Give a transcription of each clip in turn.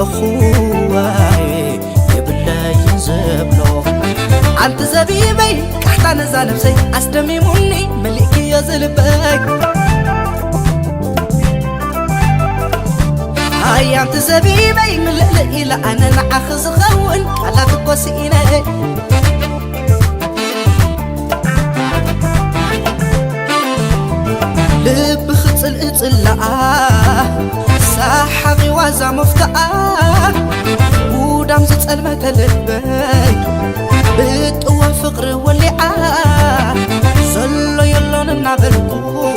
أخوي يبلاي ينزبلو أنت زبيبي كحتا نزال بسي أستمي مني ملكي يزلبك هاي أنت زبيبي ملقلقي لأنا نعخز خون على تقوسيني لب خصل اطلعا ساحقي وازا مفتقا ودام زتصلمة لبي بتقوى فقر ولعا زلو يلون النابلقو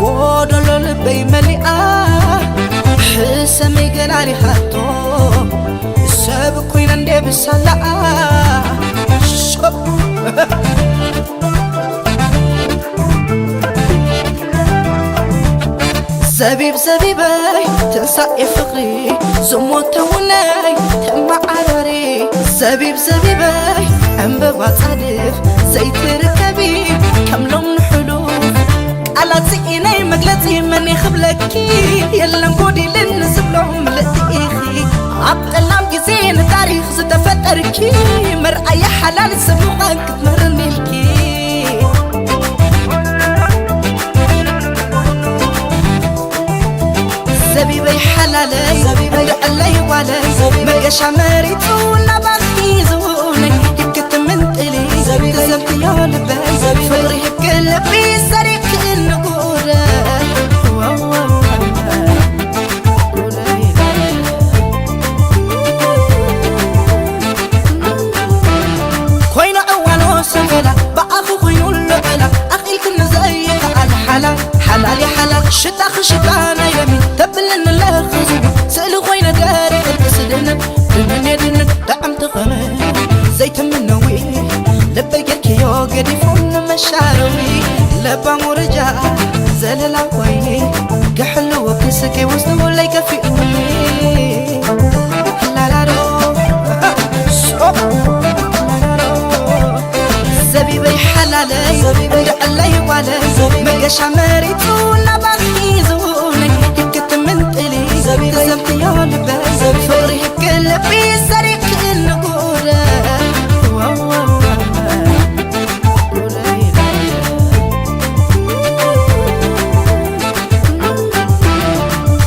قودلو لبي ملئا حسمي قلالي خاتو سابقوين اندي بسالعا شب زبيب زبيبي تنسى فقري زموت وناي تما عراري زبيب زبيبي انببات صادف زيت ركبي كملهم نحلوف على تسقيني مقلتي مني خبلكي يلا نقودي لنسبلهم لتيخي عبقلام جزين تاريخ ستفتركي مرأي حلال سموعك تمرني الكي زبيبي حلالي زبيبي علي وعلي مقاش عماريت ونبخي زونك يبكت من طلي تزمت يا لبي فوري بقلبي سريك النقورة خوينا أول وسهلا بأخو خيول لبلا أخي كنا زيك على حلا حلالي حلا شتاخ شتانا يمين تبلن الله خزو سألو خوينا داري القصدنا بمن يدن دعم تغمي زيت منوي لبي كيو قدي فون مشاروي لبا مرجع زللا ويني كحلو وكسكي وسنو ليك في أمي لا لا رو زبيبي حلالي زبيبي علي وعلي مقاش عماريت ونبخي زونك يبكت من طلي تزمت يا لبي فوري بقلبي سريك النقورة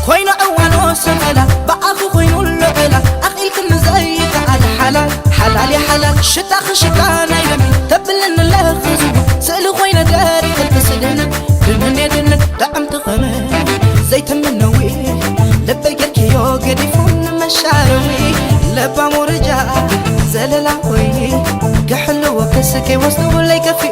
خوينا أول وسهلا بأخو خوينو اللبلا أخي كنا زيك على حلال حلالي حلال شتاخ شتانا يمين تبلن الله خزو سألو خوينا داري القصدنا بمن يدن دعم تغمي زيت منوي لبي كيو قدي فون مشاروي لبا مرجع زللا ويني كحلو وكسكي وسنو ليك في